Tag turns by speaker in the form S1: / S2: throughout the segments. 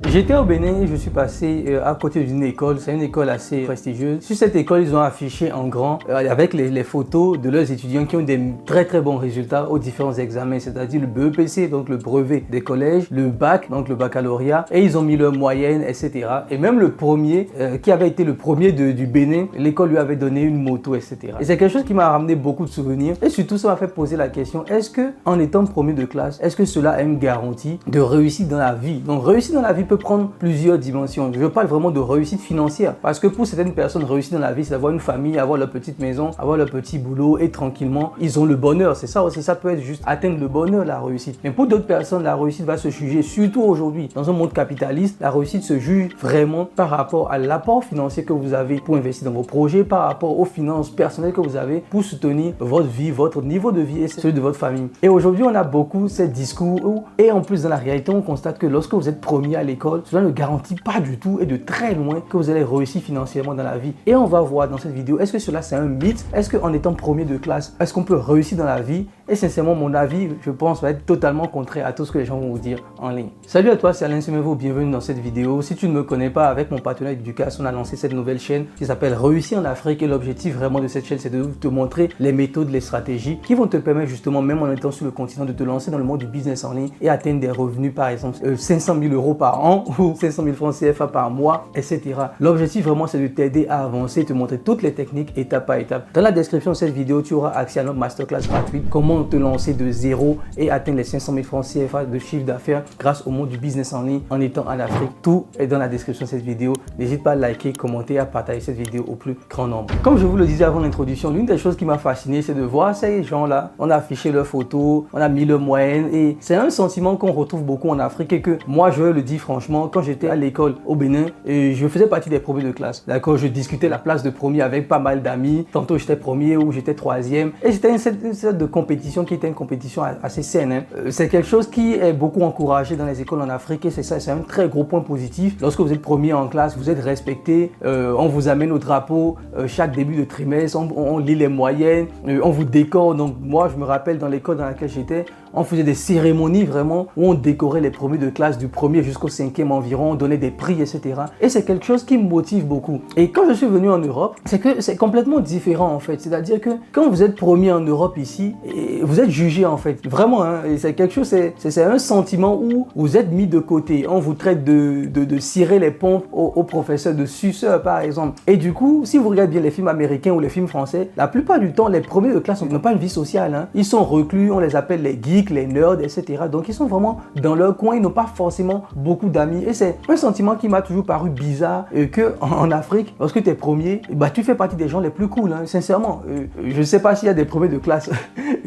S1: J'étais au Bénin et je suis passé à côté d'une école, c'est une école assez prestigieuse. Sur cette école, ils ont affiché en grand avec les photos de leurs étudiants qui ont des très bons résultats aux différents examens, c'est-à-dire le BEPC, donc le brevet des collèges, le bac, donc le baccalauréat, et ils ont mis leur moyenne, etc. Et même le premier, qui avait été le premier du Bénin, l'école lui avait donné une moto, etc. Et c'est quelque chose qui m'a ramené beaucoup de souvenirs et surtout ça m'a fait poser la question, est-ce que en étant premier de classe, est-ce que cela a une garantie de réussite dans la vie? Donc réussir dans la vie peut prendre plusieurs dimensions. Je parle vraiment de réussite financière parce que pour certaines personnes, réussir dans la vie, c'est d'avoir une famille, avoir leur petite maison, avoir leur petit boulot et tranquillement, ils ont le bonheur. C'est ça aussi, ça peut être juste atteindre le bonheur, la réussite. Mais pour d'autres personnes, la réussite va se juger, surtout aujourd'hui, dans un monde capitaliste, la réussite se juge vraiment par rapport à l'apport financier que vous avez pour investir dans vos projets, par rapport aux finances personnelles que vous avez pour soutenir votre vie, votre niveau de vie et celui de votre famille. Et aujourd'hui, on a beaucoup ces discours et en plus dans la réalité, on constate que lorsque vous êtes premier à l'école, cela ne garantit pas du tout et de très loin que vous allez réussir financièrement dans la vie. Et on va voir dans cette vidéo, est-ce que cela c'est un mythe? Est-ce qu'en étant premier de classe, est-ce qu'on peut réussir dans la vie? Et sincèrement, mon avis, je pense, va être totalement contraire à tout ce que les gens vont vous dire en ligne. Salut à toi, c'est Alain Semevo, bienvenue dans cette vidéo. Si tu ne me connais pas, avec mon partenaire Educas, on a lancé cette nouvelle chaîne qui s'appelle Réussir en Afrique. Et l'objectif vraiment de cette chaîne, c'est de te montrer les méthodes, les stratégies qui vont te permettre justement, même en étant sur le continent, de te lancer dans le monde du business en ligne et atteindre des revenus, par exemple 500 000 € par an ou 500 000 francs CFA par mois, etc. L'objectif vraiment, c'est de t'aider à avancer, te montrer toutes les techniques étape par étape. Dans la description de cette vidéo, tu auras accès à notre masterclass gratuite, comment te lancer de zéro et atteindre les 500 000 francs CFA de chiffre d'affaires grâce au monde du business en ligne en étant en Afrique. Tout est dans la description de cette vidéo. N'hésite pas à liker, commenter et à partager cette vidéo au plus grand nombre. Comme je vous le disais avant l'introduction, l'une des choses qui m'a fasciné, c'est de voir ces gens-là. On a affiché leurs photos, on a mis leur moyenne et c'est un sentiment qu'on retrouve beaucoup en Afrique et que moi, je le dis franchement, quand j'étais à l'école au Bénin, et je faisais partie des premiers de classe. D'accord, je discutais la place de premier avec pas mal d'amis. Tantôt j'étais premier ou j'étais troisième. Et c'était une sorte de compétition qui était une compétition assez saine. Hein. C'est quelque chose qui est beaucoup encouragé dans les écoles en Afrique et c'est ça, c'est un très gros point positif. Lorsque vous êtes premier en classe, vous êtes respecté. On vous amène au drapeau chaque début de trimestre. On lit les moyennes. On vous décore. Donc moi, je me rappelle dans l'école dans laquelle j'étais, on faisait des cérémonies vraiment où on décorait les premiers de classe du premier jusqu'au cinquième environ, on donnait des prix, etc. Et c'est quelque chose qui me motive beaucoup. Et quand je suis venu en Europe, c'est que c'est complètement différent en fait. C'est-à-dire que quand vous êtes premier en Europe ici, vous êtes jugé en fait. Vraiment, hein, c'est quelque chose, c'est un sentiment où vous êtes mis de côté. On vous traite de cirer les pompes aux professeurs, de suceurs par exemple. Et du coup, si vous regardez bien les films américains ou les films français, la plupart du temps, les premiers de classe n'ont pas une vie sociale. Hein. Ils sont reclus, on les appelle les geeks, les nerds, etc. Donc ils sont vraiment dans leur coin, ils n'ont pas forcément beaucoup d'amis. Et c'est un sentiment qui m'a toujours paru bizarre que en Afrique, lorsque tu es premier, bah, tu fais partie des gens les plus cool, hein, sincèrement. Je ne sais pas s'il y a des premiers de classe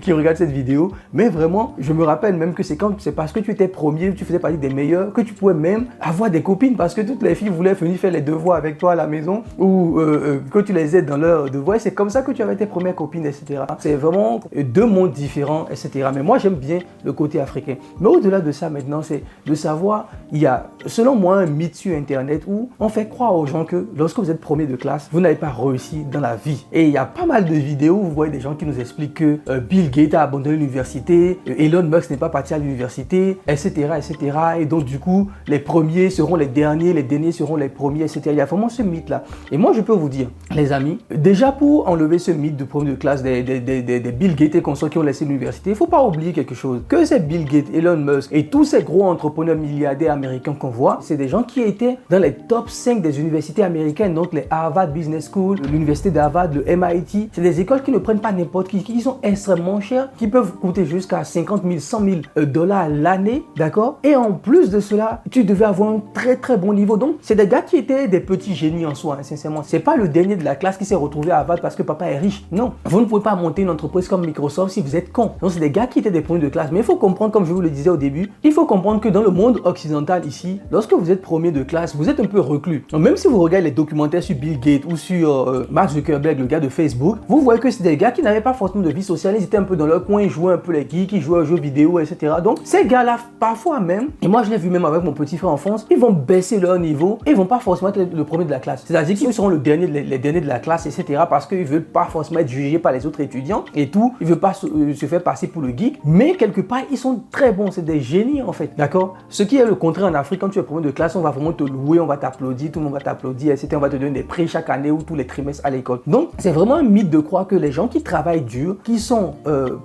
S1: qui regardent cette vidéo, mais vraiment, je me rappelle même que c'est parce que tu étais premier, tu faisais partie des meilleurs, que tu pouvais même avoir des copines parce que toutes les filles voulaient venir faire les devoirs avec toi à la maison ou que tu les aides dans leurs devoirs. C'est comme ça que tu avais tes premières copines, etc. C'est vraiment deux mondes différents, etc. Mais moi, j'aime bien le côté africain. Mais au-delà de ça, maintenant, c'est de savoir, il y a, selon moi, un mythe sur Internet où on fait croire aux gens que lorsque vous êtes premier de classe, vous n'avez pas réussi dans la vie. Et il y a pas mal de vidéos où vous voyez des gens qui nous expliquent que Bill Gates a abandonné l'université, Elon Musk n'est pas parti à l'université, etc., etc. Et donc, du coup, les premiers seront les derniers seront les premiers, etc. Il y a vraiment ce mythe-là. Et moi, je peux vous dire, les amis, déjà pour enlever ce mythe de premier de classe des Bill Gates et consorts qui ont laissé l'université, il ne faut pas oublier quelque chose. Que c'est Bill Gates, Elon Musk et tous ces gros entrepreneurs milliardaires américains qu'on voit, c'est des gens qui étaient dans les top 5 des universités américaines, donc les Harvard Business School, l'université d'Harvard, le MIT. C'est des écoles qui ne prennent pas n'importe qui sont extrêmement chères, qui peuvent coûter jusqu'à 50 000, 100 000 $ l'année, d'accord? Et en plus de cela, tu devais avoir un très bon niveau. Donc, c'est des gars qui étaient des petits génies en soi, hein, sincèrement. C'est pas le dernier de la classe qui s'est retrouvé à Harvard parce que papa est riche. Non, vous ne pouvez pas monter une entreprise comme Microsoft si vous êtes con. Donc, c'est des gars qui étaient des premiers de classe. Mais il faut comprendre, comme je vous le disais au début, il faut comprendre que dans le monde occidental ici, lorsque vous êtes premier de classe, vous êtes un peu reclus. Donc, même si vous regardez les documentaires sur Bill Gates ou sur Mark Zuckerberg, le gars de Facebook, vous voyez que c'est des gars qui n'avaient pas forcément de vie sociale, ils étaient un peu dans leur coin, ils jouaient un peu les geeks, ils jouaient aux jeux vidéo, etc. Donc, ces gars-là, parfois même, et moi je l'ai vu même avec mon petit frère en France, ils vont baisser leur niveau et ils vont pas forcément être le premier de la classe. C'est-à-dire qu'ils seront les derniers de la classe, etc. parce qu'ils veulent pas forcément être jugés par les autres étudiants et tout. Ils veulent pas se faire passer pour le geek, mais mais quelque part, ils sont très bons, c'est des génies en fait, d'accord? Ce qui est le contraire en Afrique, quand tu es premier de classe, on va vraiment te louer, on va t'applaudir, tout le monde va t'applaudir, etc. On va te donner des prix chaque année ou tous les trimestres à l'école. Donc, c'est vraiment un mythe de croire que les gens qui travaillent dur, qui sont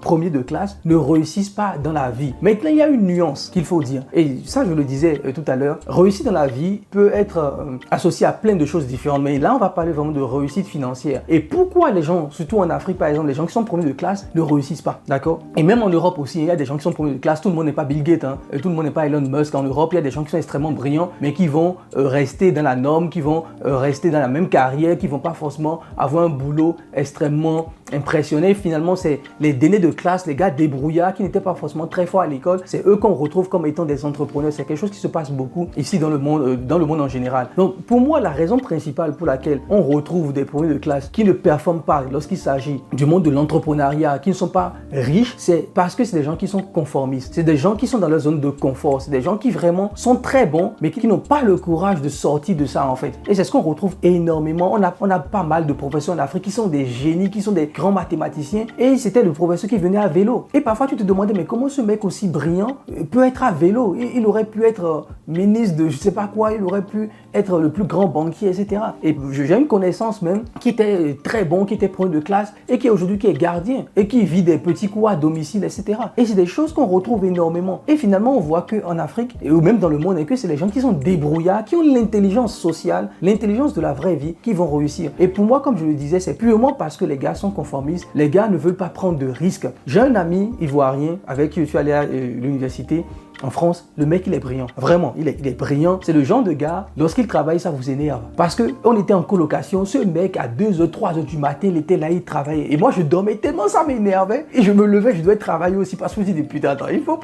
S1: premiers de classe, ne réussissent pas dans la vie. Maintenant, il y a une nuance qu'il faut dire. Et ça, je le disais tout à l'heure, réussir dans la vie peut être associé à plein de choses différentes. Mais là, on va parler vraiment de réussite financière. Et pourquoi les gens, surtout en Afrique par exemple, les gens qui sont premiers de classe ne réussissent pas, d'accord? Et même en Europe aussi, il y a des gens qui sont premiers de classe. Tout le monde n'est pas Bill Gates, hein. Tout le monde n'est pas Elon Musk. En Europe, il y a des gens qui sont extrêmement brillants, mais qui vont rester dans la norme, qui vont rester dans la même carrière, qui vont pas forcément avoir un boulot extrêmement impressionné. Finalement, c'est les derniers de classe, les gars débrouillards qui n'étaient pas forcément très forts à l'école. C'est eux qu'on retrouve comme étant des entrepreneurs. C'est quelque chose qui se passe beaucoup ici dans le monde en général. Donc, pour moi, la raison principale pour laquelle on retrouve des premiers de classe qui ne performent pas lorsqu'il s'agit du monde de l'entrepreneuriat, qui ne sont pas riches, c'est parce que c'est des gens qui sont conformistes. C'est des gens qui sont dans leur zone de confort. C'est des gens qui vraiment sont très bons, mais qui n'ont pas le courage de sortir de ça en fait. Et c'est ce qu'on retrouve énormément. On a pas mal de professeurs en Afrique qui sont des génies, qui sont des grands mathématiciens. Et c'était le professeur qui venait à vélo. Et parfois, tu te demandais, mais comment ce mec aussi brillant peut être à vélo? Il aurait pu être ministre de je sais pas quoi, il aurait pu être le plus grand banquier, etc. Et j'ai une connaissance même qui était très bon, qui était premier de classe et qui aujourd'hui qui est gardien et qui vit des petits coups à domicile, etc. Et c'est des choses qu'on retrouve énormément. Et finalement, on voit qu'en Afrique, ou même dans le monde, et que c'est les gens qui sont débrouillards, qui ont l'intelligence sociale, l'intelligence de la vraie vie, qui vont réussir. Et pour moi, comme je le disais, c'est purement parce que les gars sont conformistes, les gars ne veulent pas prendre de risques. J'ai un ami ivoirien avec qui je suis allé à l'université. En France, le mec, il est brillant. Vraiment, il est brillant. C'est le genre de gars, lorsqu'il travaille, ça vous énerve. Parce qu'on était en colocation, ce mec, à 2h, 3h du matin, il était là, il travaillait. Et moi, je dormais tellement, ça m'énervait. Et je me levais, je devais travailler aussi. Parce que je me dis, putain, attends, il faut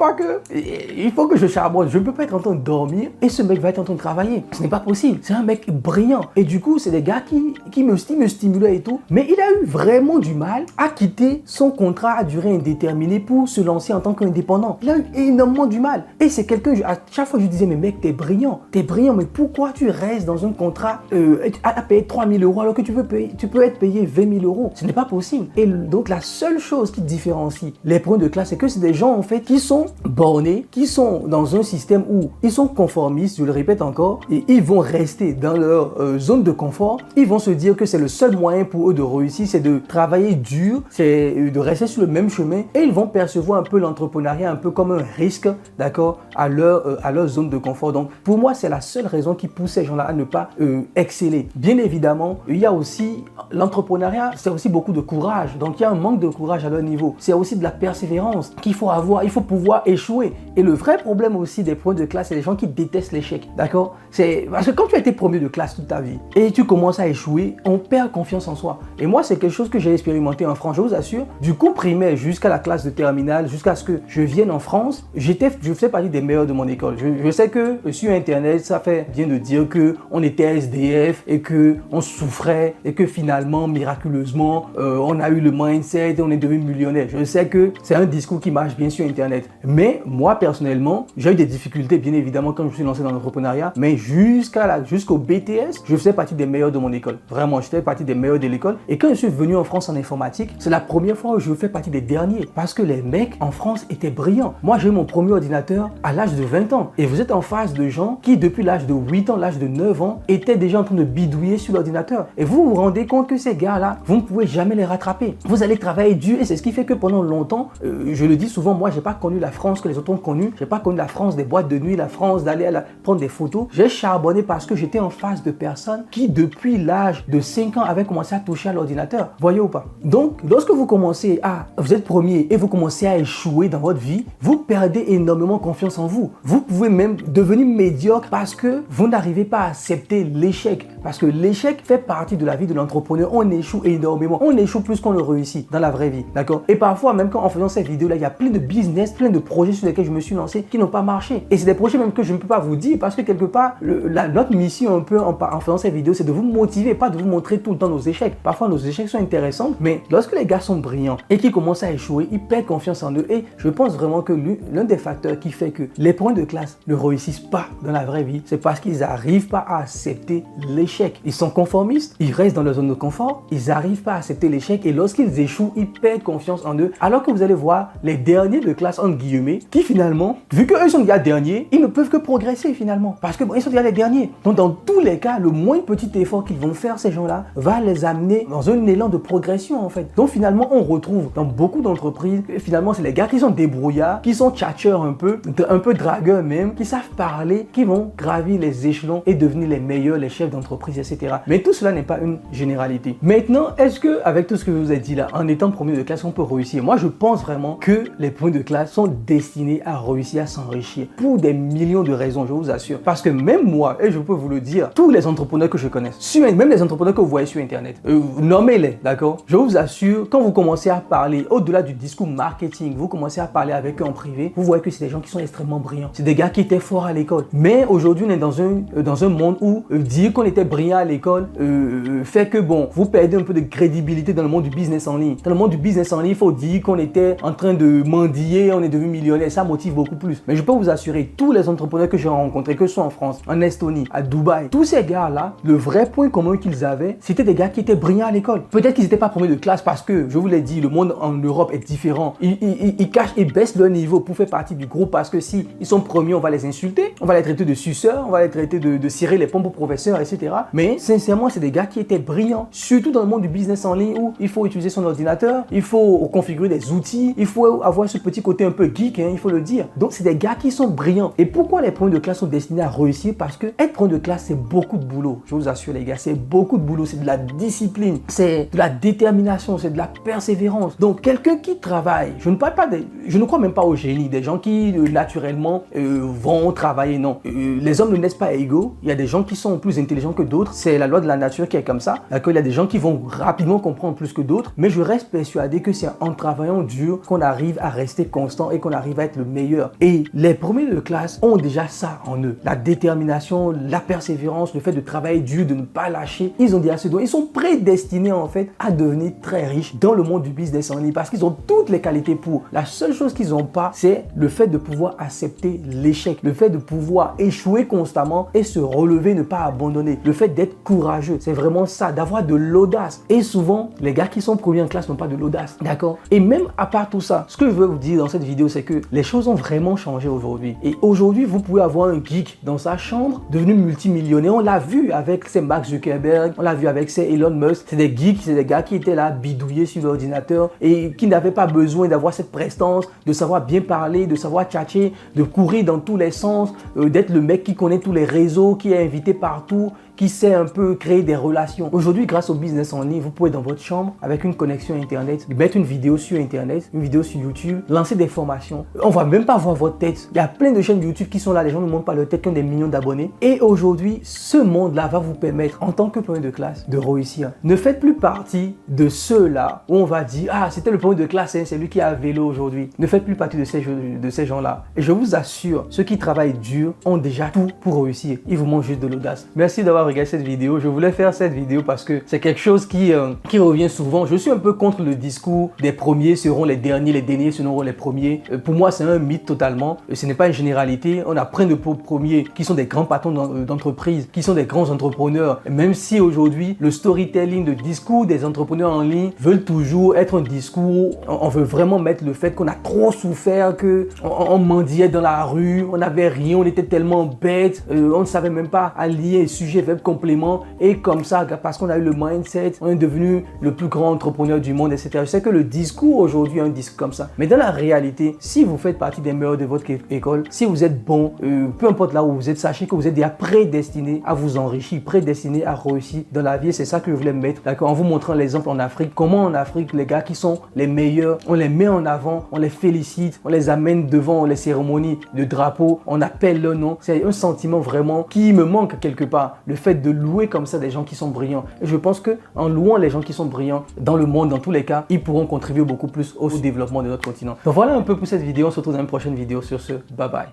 S1: que je charbonne. Je ne peux pas être en train de dormir et ce mec va être en train de travailler. Ce n'est pas possible. C'est un mec brillant. Et du coup, c'est des gars qui me stimulaient et tout. Mais il a eu vraiment du mal à quitter son contrat à durée indéterminée pour se lancer en tant qu'indépendant. Il a eu énormément du mal. Et c'est quelqu'un, à chaque fois je lui disais, mais mec, t'es brillant, mais pourquoi tu restes dans un contrat à payer 3 000 € alors que tu peux être payé 20 000 €? Ce n'est pas possible. Et donc la seule chose qui différencie les premiers de classe, c'est que c'est des gens en fait qui sont bornés, qui sont dans un système où ils sont conformistes, je le répète encore, et ils vont rester dans leur zone de confort. Ils vont se dire que c'est le seul moyen pour eux de réussir, c'est de travailler dur, c'est de rester sur le même chemin, et ils vont percevoir un peu l'entrepreneuriat un peu comme un risque, d'accord, à leur zone de confort. Donc pour moi, c'est la seule raison qui pousse ces gens-là à ne pas exceller. Bien évidemment, il y a aussi l'entrepreneuriat, c'est aussi beaucoup de courage. Donc il y a un manque de courage à leur niveau. C'est aussi de la persévérance qu'il faut avoir. Il faut pouvoir échouer. Et le vrai problème aussi des premiers de classe, c'est les gens qui détestent l'échec. D'accord? C'est parce que quand tu as été premier de classe toute ta vie et tu commences à échouer, on perd confiance en soi. Et moi, c'est quelque chose que j'ai expérimenté en France, je vous assure. Du coup, primaire jusqu'à la classe de terminale, jusqu'à ce que je vienne en France, je faisais partie des meilleurs de mon école. Je sais que sur Internet, ça fait bien de dire qu'on était SDF et qu'on souffrait et que finalement, miraculeusement, on a eu le mindset et on est devenu millionnaire. Je sais que c'est un discours qui marche bien sur Internet. Mais moi, personnellement, j'ai eu des difficultés, bien évidemment, quand je me suis lancé dans l'entrepreneuriat. Mais jusqu'au BTS, je faisais partie des meilleurs de mon école. Vraiment, je faisais partie des meilleurs de l'école. Et quand je suis venu en France en informatique, c'est la première fois où je fais partie des derniers. Parce que les mecs en France étaient brillants. Moi, j'ai eu mon premier ordinateur à l'âge de 20 ans. Et vous êtes en face de gens qui, depuis l'âge de 8 ans, l'âge de 9 ans, étaient déjà en train de bidouiller sur l'ordinateur. Et vous vous rendez compte que ces gars-là, vous ne pouvez jamais les rattraper. Vous allez travailler dur et c'est ce qui fait que pendant longtemps, je le dis souvent, moi, j'ai pas connu la France que les autres ont connue. J'ai pas connu la France des boîtes de nuit, la France d'aller prendre des photos. J'ai charbonné parce que j'étais en face de personnes qui, depuis l'âge de 5 ans, avaient commencé à toucher à l'ordinateur. Voyez ou pas? Donc, lorsque vous commencez vous êtes premier et vous commencez à échouer dans votre vie, vous perdez énormément confiance en vous. Vous pouvez même devenir médiocre parce que vous n'arrivez pas à accepter l'échec. Parce que l'échec fait partie de la vie de l'entrepreneur. On échoue énormément. On échoue plus qu'on le réussit dans la vraie vie. D'accord? Et parfois, même en faisant cette vidéo-là, il y a plein de business, plein de projets sur lesquels je me suis lancé qui n'ont pas marché. Et c'est des projets même que je ne peux pas vous dire parce que quelque part, notre mission un peu en faisant cette vidéo, c'est de vous motiver, pas de vous montrer tout le temps nos échecs. Parfois, nos échecs sont intéressants, mais lorsque les gars sont brillants et qu'ils commencent à échouer, ils perdent confiance en eux. Et je pense vraiment que l'un des facteurs qui fait que les points de classe ne réussissent pas dans la vraie vie, c'est parce qu'ils n'arrivent pas à accepter l'échec. l'échec. Ils sont conformistes, ils restent dans leur zone de confort, ils n'arrivent pas à accepter l'échec et lorsqu'ils échouent, ils perdent confiance en eux. Alors que vous allez voir les derniers de classe, entre guillemets, qui finalement, vu qu'eux sont déjà derniers, ils ne peuvent que progresser finalement. Parce que bon, ils sont déjà les derniers. Donc dans tous les cas, le moins petit effort qu'ils vont faire, ces gens-là, va les amener dans un élan de progression en fait. Donc finalement, on retrouve dans beaucoup d'entreprises, finalement, c'est les gars qui sont débrouillards, qui sont tchatcheurs un peu dragueurs même, qui savent parler, qui vont gravir les échelons et devenir les meilleurs, les chefs d'entreprise, etc. Mais tout cela n'est pas une généralité. Maintenant, est-ce que avec tout ce que je vous ai dit là, en étant premier de classe, on peut réussir? Moi, je pense vraiment que les premiers de classe sont destinés à réussir à s'enrichir pour des millions de raisons, je vous assure. Parce que même moi, et je peux vous le dire, tous les entrepreneurs que je connais, même les entrepreneurs que vous voyez sur Internet, nommez-les, d'accord? Je vous assure, quand vous commencez à parler, au-delà du discours marketing, vous commencez à parler avec eux en privé, vous voyez que c'est des gens qui sont extrêmement brillants. C'est des gars qui étaient forts à l'école. Mais aujourd'hui, on est dans un monde où dire qu'on était brillant à l'école fait que bon, vous perdez un peu de crédibilité dans le monde du business en ligne. Dans le monde du business en ligne, il faut dire qu'on était en train de mendier, on est devenu millionnaire. Ça motive beaucoup plus. Mais je peux vous assurer, tous les entrepreneurs que j'ai rencontrés, que ce soit en France, en Estonie, à Dubaï, tous ces gars-là, le vrai point commun qu'ils avaient, c'était des gars qui étaient brillants à l'école. Peut-être qu'ils n'étaient pas premiers de classe parce que, je vous l'ai dit, le monde en Europe est différent. Ils cachent et baissent leur niveau pour faire partie du groupe parce que si ils sont premiers, on va les insulter, on va les traiter de suceurs, on va les traiter de cirer les pompes aux professeurs, etc. Mais sincèrement, c'est des gars qui étaient brillants, surtout dans le monde du business en ligne où il faut utiliser son ordinateur, il faut configurer des outils, il faut avoir ce petit côté un peu geek, hein, il faut le dire. Donc, c'est des gars qui sont brillants. Et pourquoi les premiers de classe sont destinés à réussir? Parce que être premier de classe, c'est beaucoup de boulot. Je vous assure, les gars, c'est beaucoup de boulot, c'est de la discipline, c'est de la détermination, c'est de la persévérance. Donc, quelqu'un qui travaille, je ne crois même pas au génie, des gens qui naturellement vont travailler, non. Les hommes ne naissent pas égaux. Il y a des gens qui sont plus intelligents que d'autres. C'est la loi de la nature qui est comme ça. Il y a des gens qui vont rapidement comprendre plus que d'autres. Mais je reste persuadé que c'est en travaillant dur qu'on arrive à rester constant et qu'on arrive à être le meilleur. Et les premiers de classe ont déjà ça en eux. La détermination, la persévérance, le fait de travailler dur, de ne pas lâcher. Ils ont déjà ce don. Ils sont prédestinés en fait à devenir très riches dans le monde du business en ligne parce qu'ils ont toutes les qualités pour. La seule chose qu'ils n'ont pas, c'est le fait de pouvoir accepter l'échec, le fait de pouvoir échouer constamment et se relever, ne pas abandonner, le fait d'être courageux. C'est vraiment ça, d'avoir de l'audace. Et souvent, les gars qui sont premiers en classe n'ont pas de l'audace, d'accord? Et même à part tout ça, ce que je veux vous dire dans cette vidéo, c'est que les choses ont vraiment changé aujourd'hui. Et aujourd'hui, vous pouvez avoir un geek dans sa chambre, devenu multimillionnaire. On l'a vu avec ces Mark Zuckerberg, on l'a vu avec ces Elon Musk. C'est des geeks, c'est des gars qui étaient là bidouillés sur l'ordinateur et qui n'avaient pas besoin d'avoir cette prestance, de savoir bien parler, de savoir tchatcher, de courir dans tous les sens, d'être le mec qui connaît tous les réseaux, qui est invité partout, qui sait un peu créer des relations. Aujourd'hui, grâce au business en ligne, vous pouvez dans votre chambre, avec une connexion Internet, mettre une vidéo sur Internet, une vidéo sur YouTube, lancer des formations. On va même pas voir votre tête. Il y a plein de chaînes YouTube qui sont là, les gens ne montrent pas leur tête, qui ont des millions d'abonnés. Et aujourd'hui, ce monde-là va vous permettre, en tant que premier de classe, de réussir. Ne faites plus partie de ceux-là où on va dire « Ah, c'était le premier de classe, hein, c'est lui qui a un vélo aujourd'hui. » Ne faites plus partie de ces gens-là. Et je vous assure, ceux qui travaillent dur ont déjà tout pour réussir. Il vous manque juste de l'audace. Merci d'avoir regardé cette vidéo. Je voulais faire cette vidéo parce que c'est quelque chose qui revient souvent. Je suis un peu contre le discours des premiers seront les derniers seront les premiers. Pour moi, c'est un mythe totalement. Ce n'est pas une généralité. On a plein de premiers qui sont des grands patrons d'entreprise, qui sont des grands entrepreneurs. Même si aujourd'hui, le storytelling, le discours des entrepreneurs en ligne veulent toujours être un discours. On veut vraiment mettre le fait qu'on a trop souffert, qu'on mendiait dans la rue, on n'avait rien, on était tellement bêtes, on ne savait même pas allier sujet, verbe, complément. Et comme ça, parce qu'on a eu le mindset, on est devenu le plus grand entrepreneur du monde, etc. Je sais que le discours aujourd'hui est un discours comme ça. Mais dans la réalité, si vous faites partie des meilleurs de votre école, si vous êtes bon, peu importe là où vous êtes, sachez que vous êtes déjà prédestiné à vous enrichir, prédestiné à réussir dans la vie. C'est ça que je voulais mettre, d'accord, en vous montrant l'exemple en Afrique. Comment en Afrique, les gars qui sont les meilleurs, on les met en avant, on les félicite, on les amène devant les cérémonies de drapeau, on appelle leur nom. C'est un sentiment vraiment qui me manque quelque part. Le fait de louer comme ça des gens qui sont brillants. Et je pense que en louant les gens qui sont brillants dans le monde, dans tous les cas, ils pourront contribuer beaucoup plus au développement de notre continent. Donc voilà un peu pour cette vidéo. On se retrouve dans une prochaine vidéo. Sur ce, bye bye.